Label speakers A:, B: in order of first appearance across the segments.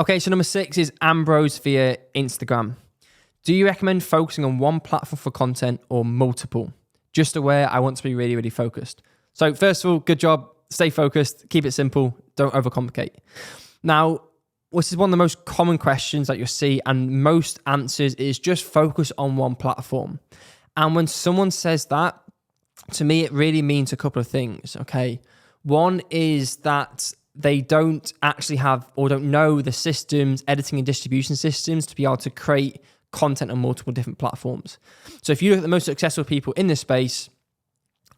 A: Okay, so number 6 is Ambrose via Instagram. Do you recommend focusing on one platform for content or multiple? Just aware I want to be really, really focused. So first of all, good job. Stay focused. Keep it simple. Don't overcomplicate. Now, this is one of the most common questions that you'll see, and most answers is just focus on one platform. And when someone says that, to me, it really means a couple of things, okay? One is that they don't actually have or don't know the systems, editing and distribution systems to be able to create content on multiple different platforms. So if you look at the most successful people in this space,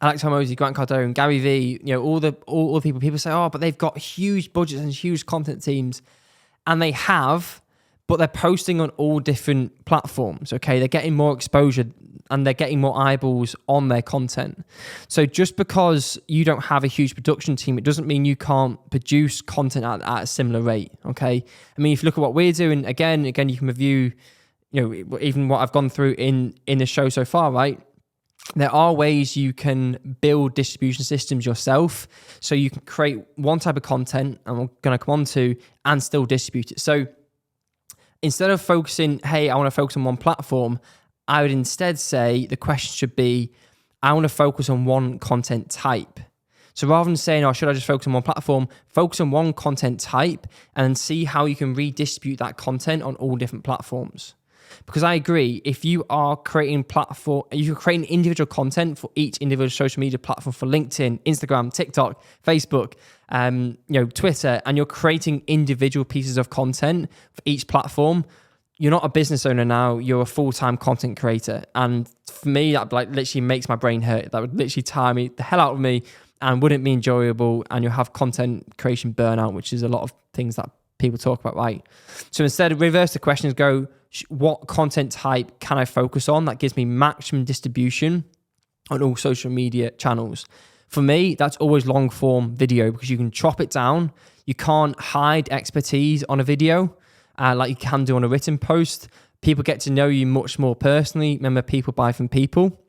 A: Alex Hormozy, Grant Cardone, Gary Vee, all the people say, oh, but they've got huge budgets and huge content teams. And they have, but they're posting on all different platforms, okay? They're getting more exposure and they're getting more eyeballs on their content. So just because you don't have a huge production team, it doesn't mean you can't produce content at a similar rate, okay? I mean, if you look at what we're doing, again, you can review, even what I've gone through in the show so far, right? There are ways you can build distribution systems yourself so you can create one type of content, and we're going to come on to, and still distribute it. So instead of focusing, hey, I want to focus on one platform, I would instead say the question should be, I want to focus on one content type. So rather than saying, oh, should I just focus on one platform, focus on one content type and see how you can redistribute that content on all different platforms. Because I agree, if you are creating you're creating individual content for each individual social media platform for LinkedIn, Instagram, TikTok, Facebook, Twitter, and you're creating individual pieces of content for each platform, you're not a business owner now, you're a full-time content creator. And for me, that literally makes my brain hurt. That would literally tire me the hell out of me and wouldn't be enjoyable, and you'll have content creation burnout, which is a lot of things that people talk about, right? So instead, reverse the questions, go, what content type can I focus on that gives me maximum distribution on all social media channels? For me, that's always long form video because you can chop it down. You can't hide expertise on a video like you can do on a written post. People get to know you much more personally. Remember, people buy from people.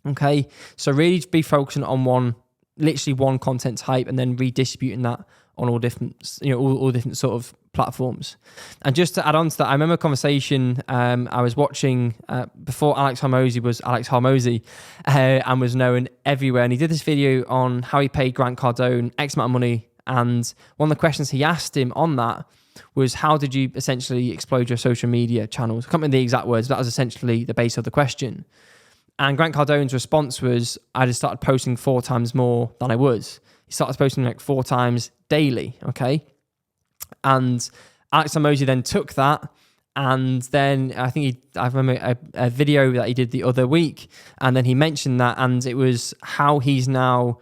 A: Okay, so really be focusing on literally one content type and then redistributing that on all different, all different sort of platforms. And just to add on to that, I remember a conversation I was watching before Alex Hormozy was Alex Hormozy and was known everywhere. And he did this video on how he paid Grant Cardone X amount of money. And one of the questions he asked him on that was, how did you essentially explode your social media channels? I can't remember the exact words, but that was essentially the base of the question. And Grant Cardone's response was, I just started posting 4 times more than I was. He started posting like 4 times daily, okay? And Alex Hormozy then took that, and then I remember a video that he did the other week, and then he mentioned that, and it was how he's now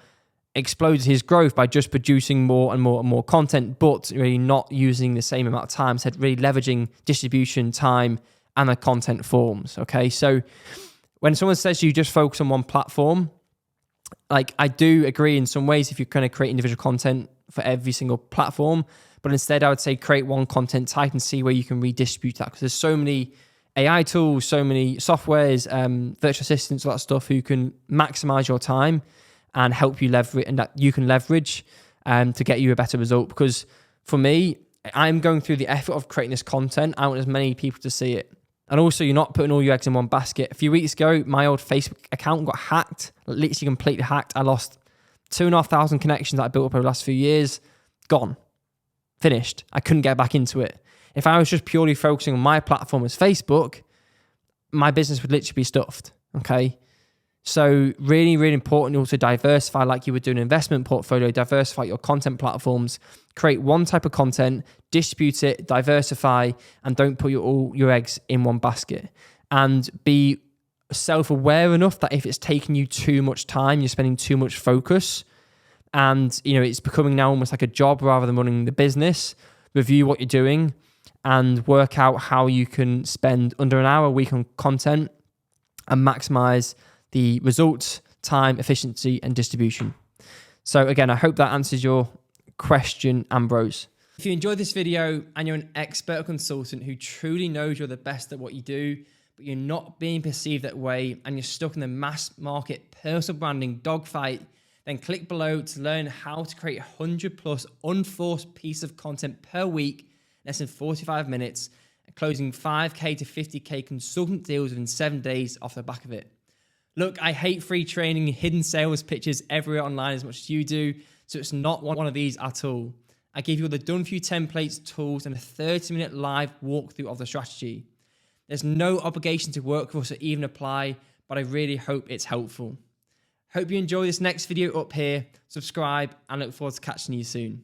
A: exploded his growth by just producing more and more and more content, but really not using the same amount of time, so really leveraging distribution time and the content forms, okay? So when someone says you just focus on one platform, like I do agree in some ways if you're going to create individual content for every single platform, but instead I would say create one content type and see where you can redistribute that, because there's so many AI tools, so many softwares, virtual assistants, all that stuff who can maximize your time and help you leverage, and that you can leverage to get you a better result. Because for me, I'm going through the effort of creating this content. I want as many people to see it. And also, you're not putting all your eggs in one basket. A few weeks ago, my old Facebook account got hacked, literally completely hacked. I lost 2,500 connections that I built up over the last few years. Gone. Finished. I couldn't get back into it. If I was just purely focusing on my platform as Facebook, my business would literally be stuffed, okay? So really, really important also diversify, like you would do an investment portfolio, diversify your content platforms, create one type of content, distribute it, diversify, and don't put all your eggs in one basket. And be self-aware enough that if it's taking you too much time, you're spending too much focus, and it's becoming now almost like a job rather than running the business, review what you're doing and work out how you can spend under an hour a week on content and maximize the results, time, efficiency, and distribution. So again, I hope that answers your question, Ambrose. If you enjoyed this video and you're an expert consultant who truly knows you're the best at what you do, but you're not being perceived that way and you're stuck in the mass market personal branding dogfight, then click below to learn how to create 100+ unforced piece of content per week less than 45 minutes, and closing 5K to 50K consultant deals within 7 days off the back of it. Look, I hate free training, hidden sales pitches everywhere online as much as you do, so it's not one of these at all. I give you all the done-for-you templates, tools, and a 30-minute live walkthrough of the strategy. There's no obligation to work with us or even apply, but I really hope it's helpful. Hope you enjoy this next video up here. Subscribe, and look forward to catching you soon.